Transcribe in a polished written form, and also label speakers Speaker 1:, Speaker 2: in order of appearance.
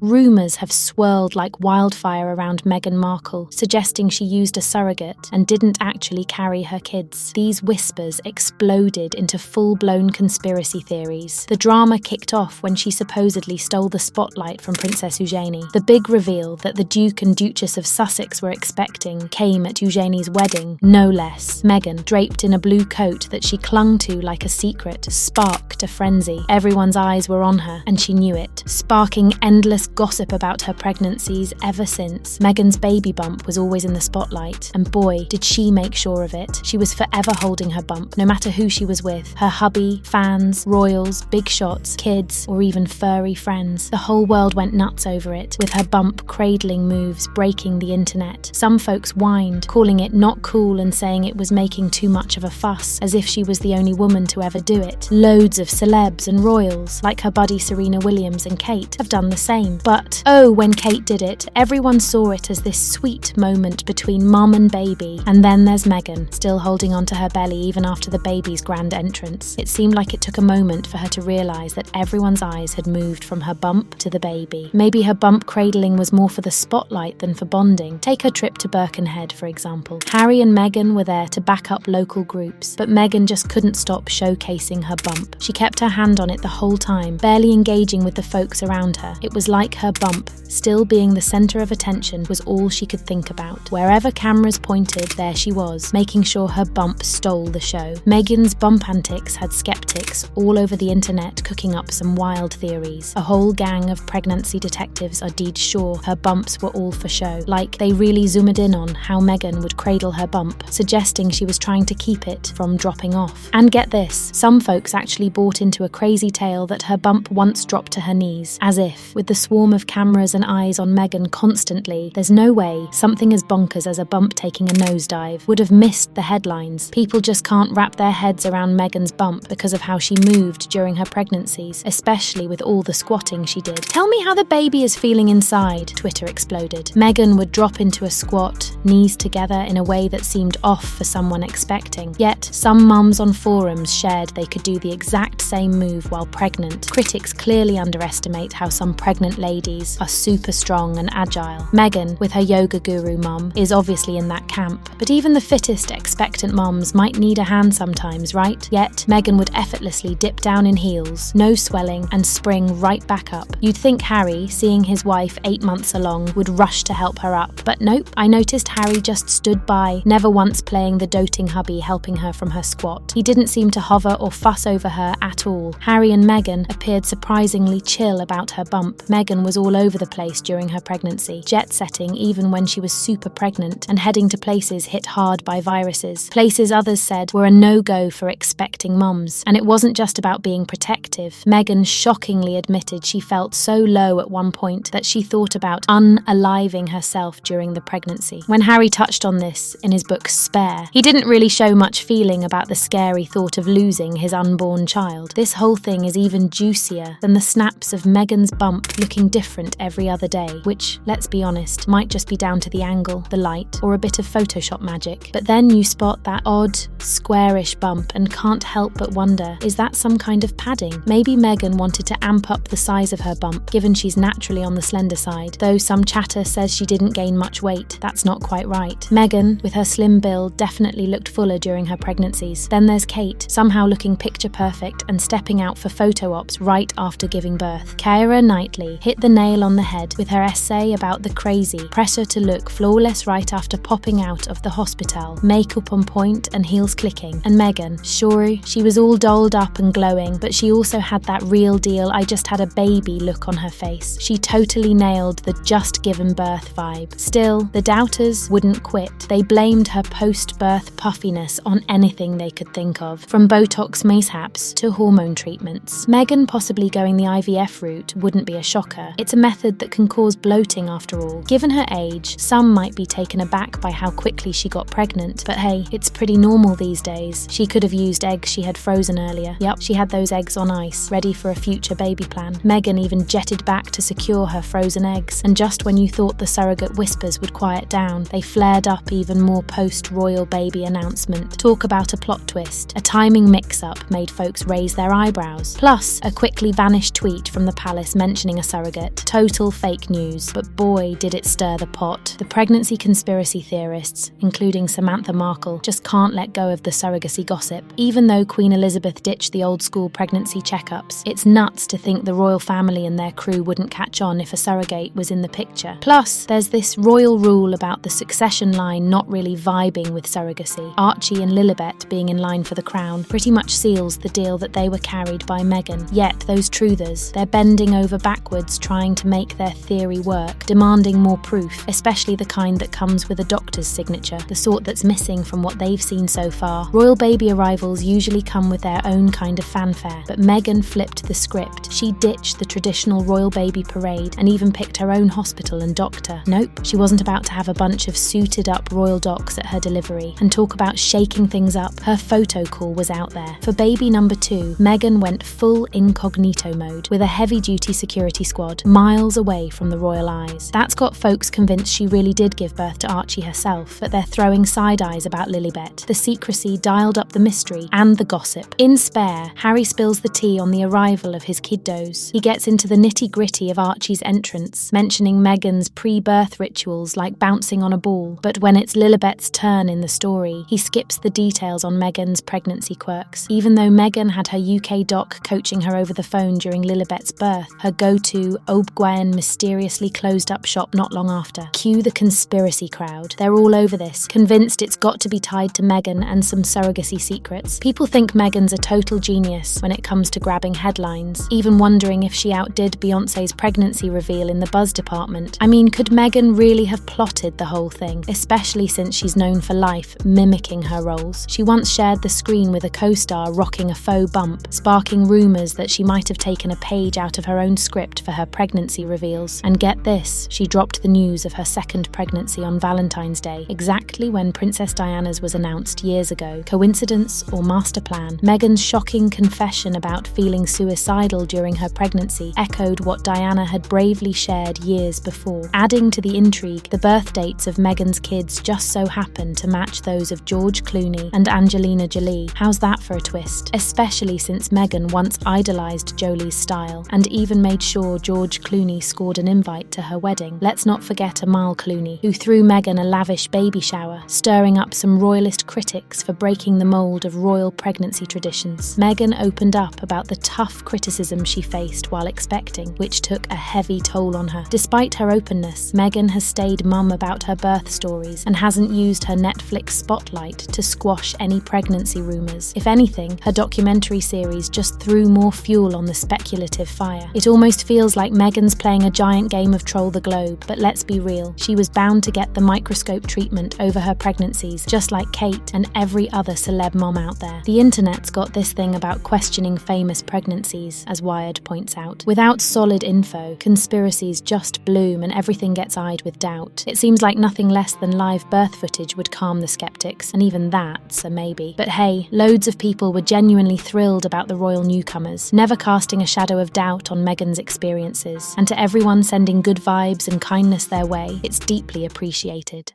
Speaker 1: Rumours have swirled like wildfire around Meghan Markle, suggesting she used a surrogate and didn't actually carry her kids. These whispers exploded into full-blown conspiracy theories. The drama kicked off when she supposedly stole the spotlight from Princess Eugenie. The big reveal that the Duke and Duchess of Sussex were expecting came at Eugenie's wedding, no less. Meghan, draped in a blue coat that she clung to like a secret, sparked a frenzy. Everyone's eyes were on her, and she knew it, sparking endless gossip about her pregnancies ever since. Meghan's baby bump was always in the spotlight, and boy, did she make sure of it. She was forever holding her bump, no matter who she was with. Her hubby, fans, royals, big shots, kids, or even furry friends. The whole world went nuts over it, with her bump cradling moves breaking the internet. Some folks whined, calling it not cool and saying it was making too much of a fuss, as if she was the only woman to ever do it. Loads of celebs and royals, like her buddy Serena Williams and Kate, have done the same. But, oh, when Kate did it, everyone saw it as this sweet moment between mum and baby. And then there's Meghan, still holding onto her belly even after the baby's grand entrance. It seemed like it took a moment for her to realise that everyone's eyes had moved from her bump to the baby. Maybe her bump cradling was more for the spotlight than for bonding. Take her trip to Birkenhead, for example. Harry and Meghan were there to back up local groups, but Meghan just couldn't stop showcasing her bump. She kept her hand on it the whole time, barely engaging with the folks around her. It was like her bump, still being the centre of attention, was all she could think about. Wherever cameras pointed, there she was, making sure her bump stole the show. Meghan's bump antics had skeptics all over the internet cooking up some wild theories. A whole gang of pregnancy detectives are dead sure her bumps were all for show. Like, they really zoomed in on how Meghan would cradle her bump, suggesting she was trying to keep it from dropping off. And get this, some folks actually bought into a crazy tale that her bump once dropped to her knees, as if, with the swarm of cameras and eyes on Meghan constantly, there's no way something as bonkers as a bump taking a nosedive would have missed the headlines. People just can't wrap their heads around Meghan's bump because of how she moved during her pregnancies, especially with all the squatting she did. "Tell me how the baby is feeling inside," Twitter exploded. Meghan would drop into a squat, knees together in a way that seemed off for someone expecting. Yet, some mums on forums shared they could do the exact same move while pregnant. Critics clearly underestimate how some pregnant ladies are super strong and agile. Meghan, with her yoga guru mum, is obviously in that camp. But even the fittest expectant mums might need a hand sometimes, right? Yet, Meghan would effortlessly dip down in heels, no swelling, and spring right back up. You'd think Harry, seeing his wife 8 months along, would rush to help her up. But nope, I noticed Harry just stood by, never once playing the doting hubby helping her from her squat. He didn't seem to hover or fuss over her at all. Harry and Meghan appeared surprisingly chill about her bump. Meghan was all over the place during her pregnancy, jet-setting even when she was super pregnant and heading to places hit hard by viruses. Places others said were a no-go for expecting mums. And it wasn't just about being protective. Meghan shockingly admitted she felt so low at one point that she thought about unaliving herself during the pregnancy. When Harry touched on this in his book Spare, he didn't really show much feeling about the scary thought of losing his unborn child. This whole thing is even juicier than the snaps of Meghan's bump looking different every other day, which, let's be honest, might just be down to the angle, the light, or a bit of Photoshop magic. But then you spot that odd, squarish bump and can't help but wonder, is that some kind of padding? Maybe Meghan wanted to amp up the size of her bump, given she's naturally on the slender side. Though some chatter says she didn't gain much weight, that's not quite right. Meghan, with her slim build, definitely looked fuller during her pregnancies. Then there's Kate, somehow looking picture perfect and stepping out for photo ops right after giving birth. Keira Knightley hit the nail on the head with her essay about the crazy pressure to look flawless right after popping out of the hospital, makeup on point and heels clicking. And Meghan, sure, she was all dolled up and glowing, but she also had that real deal I just had a baby look on her face. She totally nailed the just given birth vibe. Still, the doubters wouldn't quit. They blamed her post-birth puffiness on anything they could think of, from Botox mishaps to hormone treatments. Meghan possibly going the IVF route wouldn't be a shocker. It's a method that can cause bloating after all. Given her age, some might be taken aback by how quickly she got pregnant, but hey, it's pretty normal these days. She could have used eggs she had frozen earlier. Yep, she had those eggs on ice, ready for a future baby plan. Meghan even jetted back to secure her frozen eggs, and just when you thought the surrogate whispers would quiet down, they flared up even more post-royal baby announcement. Talk about a plot twist. A timing mix-up made folks raise their eyebrows. Plus, a quickly vanished tweet from the palace mentioning a surrogate surrogate. Total fake news, but boy did it stir the pot. The pregnancy conspiracy theorists, including Samantha Markle, just can't let go of the surrogacy gossip. Even though Queen Elizabeth ditched the old-school pregnancy checkups, it's nuts to think the royal family and their crew wouldn't catch on if a surrogate was in the picture. Plus, there's this royal rule about the succession line not really vibing with surrogacy. Archie and Lilibet being in line for the crown pretty much seals the deal that they were carried by Meghan. Yet those truthers, they're bending over backwards trying to make their theory work, demanding more proof, especially the kind that comes with a doctor's signature, the sort that's missing from what they've seen so far. Royal baby arrivals usually come with their own kind of fanfare, but Meghan flipped the script. She ditched the traditional royal baby parade and even picked her own hospital and doctor. Nope, she wasn't about to have a bunch of suited up royal docs at her delivery. And talk about shaking things up, her photo call was out there. For baby number 2, Meghan went full incognito mode with a heavy-duty security squad miles away from the royal eyes. That's got folks convinced she really did give birth to Archie herself, but they're throwing side eyes about Lilibet. The secrecy dialed up the mystery and the gossip. In Spare, Harry spills the tea on the arrival of his kiddos. He gets into the nitty-gritty of Archie's entrance, mentioning Meghan's pre-birth rituals like bouncing on a ball. But when it's Lilibet's turn in the story, he skips the details on Meghan's pregnancy quirks. Even though Meghan had her UK doc coaching her over the phone during Lilibet's birth, her go-to O'Bgwen mysteriously closed up shop not long after. Cue the conspiracy crowd. They're all over this, convinced it's got to be tied to Meghan and some surrogacy secrets. People think Meghan's a total genius when it comes to grabbing headlines, even wondering if she outdid Beyoncé's pregnancy reveal in the buzz department. I mean, could Meghan really have plotted the whole thing, especially since she's known for life mimicking her roles? She once shared the screen with a co-star rocking a faux bump, sparking rumours that she might have taken a page out of her own script for her pregnancy reveals. And get this, she dropped the news of her second pregnancy on Valentine's Day, exactly when Princess Diana's was announced years ago. Coincidence or master plan? Meghan's shocking confession about feeling suicidal during her pregnancy echoed what Diana had bravely shared years before. Adding to the intrigue, the birth dates of Meghan's kids just so happen to match those of George Clooney and Angelina Jolie. How's that for a twist? Especially since Meghan once idolised Jolie's style and even made sure George Clooney scored an invite to her wedding. Let's not forget Amal Clooney, who threw Meghan a lavish baby shower, stirring up some royalist critics for breaking the mould of royal pregnancy traditions. Meghan opened up about the tough criticism she faced while expecting, which took a heavy toll on her. Despite her openness, Meghan has stayed mum about her birth stories and hasn't used her Netflix spotlight to squash any pregnancy rumours. If anything, her documentary series just threw more fuel on the speculative fire. It almost feels like Meghan's playing a giant game of Troll the Globe, but let's be real, she was bound to get the microscope treatment over her pregnancies, just like Kate and every other celeb mom out there. The internet's got this thing about questioning famous pregnancies, as Wired points out. Without solid info, conspiracies just bloom and everything gets eyed with doubt. It seems like nothing less than live birth footage would calm the skeptics, and even that's a maybe. But hey, loads of people were genuinely thrilled about the royal newcomers, never casting a shadow of doubt on Meghan's experiences. And to everyone sending good vibes and kindness their way, it's deeply appreciated.